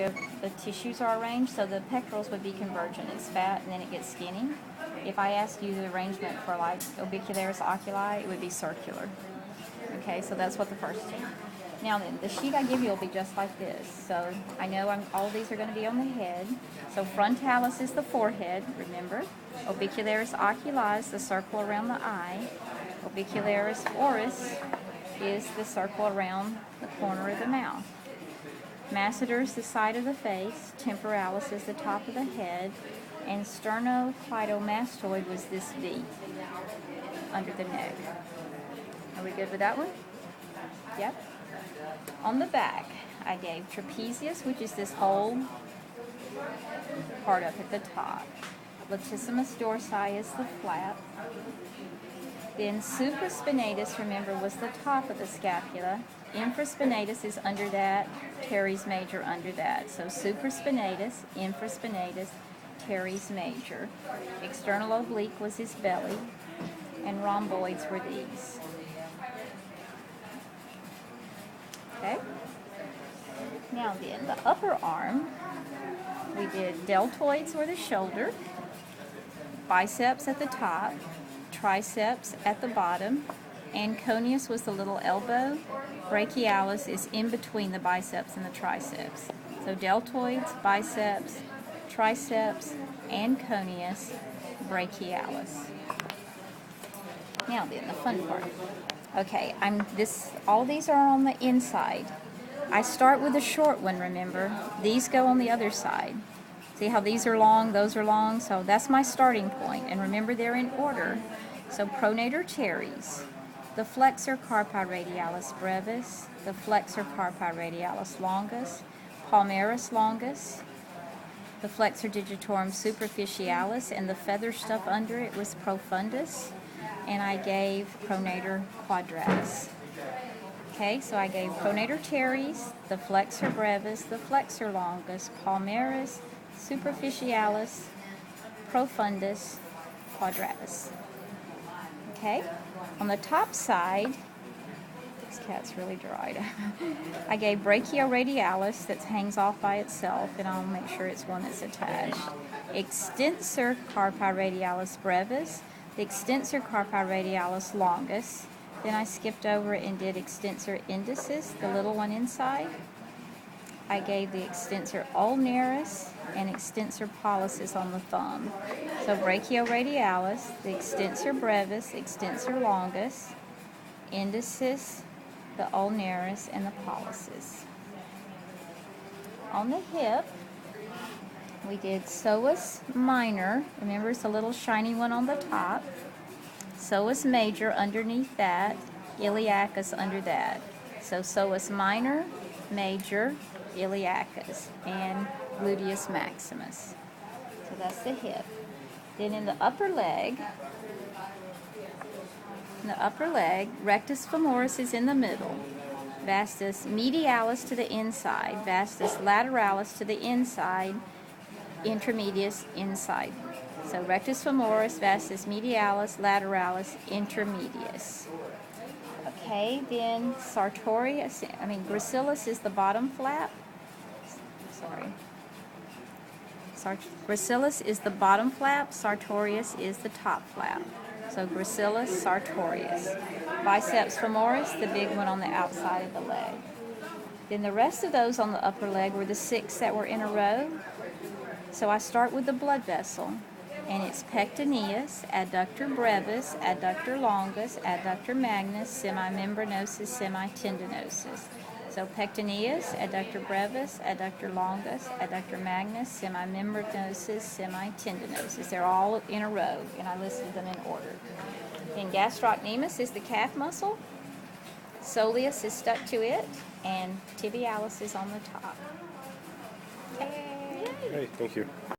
The tissues are arranged, so the pectorals would be convergent. It's fat and then it gets skinny. If I asked you the arrangement for like orbicularis oculi, it would be circular. Okay, so that's what the first two. Now then, the sheet I give you will be just like this. So I know all of these are going to be on the head. So frontalis is the forehead, remember. Orbicularis oculi is the circle around the eye. Orbicularis oris is the circle around the corner of the mouth. Masseter is the side of the face. Temporalis is the top of the head. And sternocleidomastoid was this V under the neck. Are we good with that one? Yep. On the back, I gave trapezius, which is this whole part up at the top. Latissimus dorsi is the flap. Then supraspinatus, remember, was the top of the scapula. Infraspinatus is under that, teres major under that. So supraspinatus, infraspinatus, teres major. External oblique was his belly, and rhomboids were these. Okay? Now then, the upper arm, we did deltoids were the shoulder, biceps at the top, triceps at the bottom, anconeus was the little elbow, brachialis is in between the biceps and the triceps. So deltoids, biceps, triceps, anconeus, brachialis. Now then, the fun part. Okay, all these are on the inside. I start with the short one, remember. These go on the other side. See how these are long, those are long? So that's my starting point. And remember, they're in order. So pronator teres, the flexor carpi radialis brevis, the flexor carpi radialis longus, palmaris longus, the flexor digitorum superficialis, and the feather stuff under it was profundus. And I gave pronator quadratus. Okay, so I gave pronator teres, the flexor brevis, the flexor longus, palmaris, superficialis, profundus, quadratus. Okay, on the top side, this cat's really dried. I gave brachioradialis that hangs off by itself, and I'll make sure it's one that's attached. Extensor carpi radialis brevis, the extensor carpi radialis longus. Then I skipped over and did extensor indicis, the little one inside. I gave the extensor ulnaris and extensor pollicis on the thumb. So brachioradialis, the extensor brevis, extensor longus, indicis, the ulnaris, and the pollicis. On the hip, we did psoas minor. Remember, it's a little shiny one on the top. Psoas major underneath that, iliacus under that. So psoas minor, major, iliacus, and gluteus maximus. So that's the hip. Then in the upper leg, rectus femoris is in the middle. Vastus medialis to the inside, vastus lateralis to the inside, intermedius inside. So rectus femoris, vastus medialis, lateralis, intermedius. Okay, then gracilis is the bottom flap. Gracilis is the bottom flap, sartorius is the top flap. So gracilis, sartorius. Biceps femoris, the big one on the outside of the leg. Then the rest of those on the upper leg were the 6 that were in a row. So I start with the blood vessel, and it's pectineus, adductor brevis, adductor longus, adductor magnus, semimembranosus, semitendinosus. So pectineus, adductor brevis, adductor longus, adductor magnus, semimembranosus, semitendinosus. They're all in a row, and I listed them in order. Then gastrocnemius is the calf muscle, soleus is stuck to it, and tibialis is on the top. Okay. Great, thank you.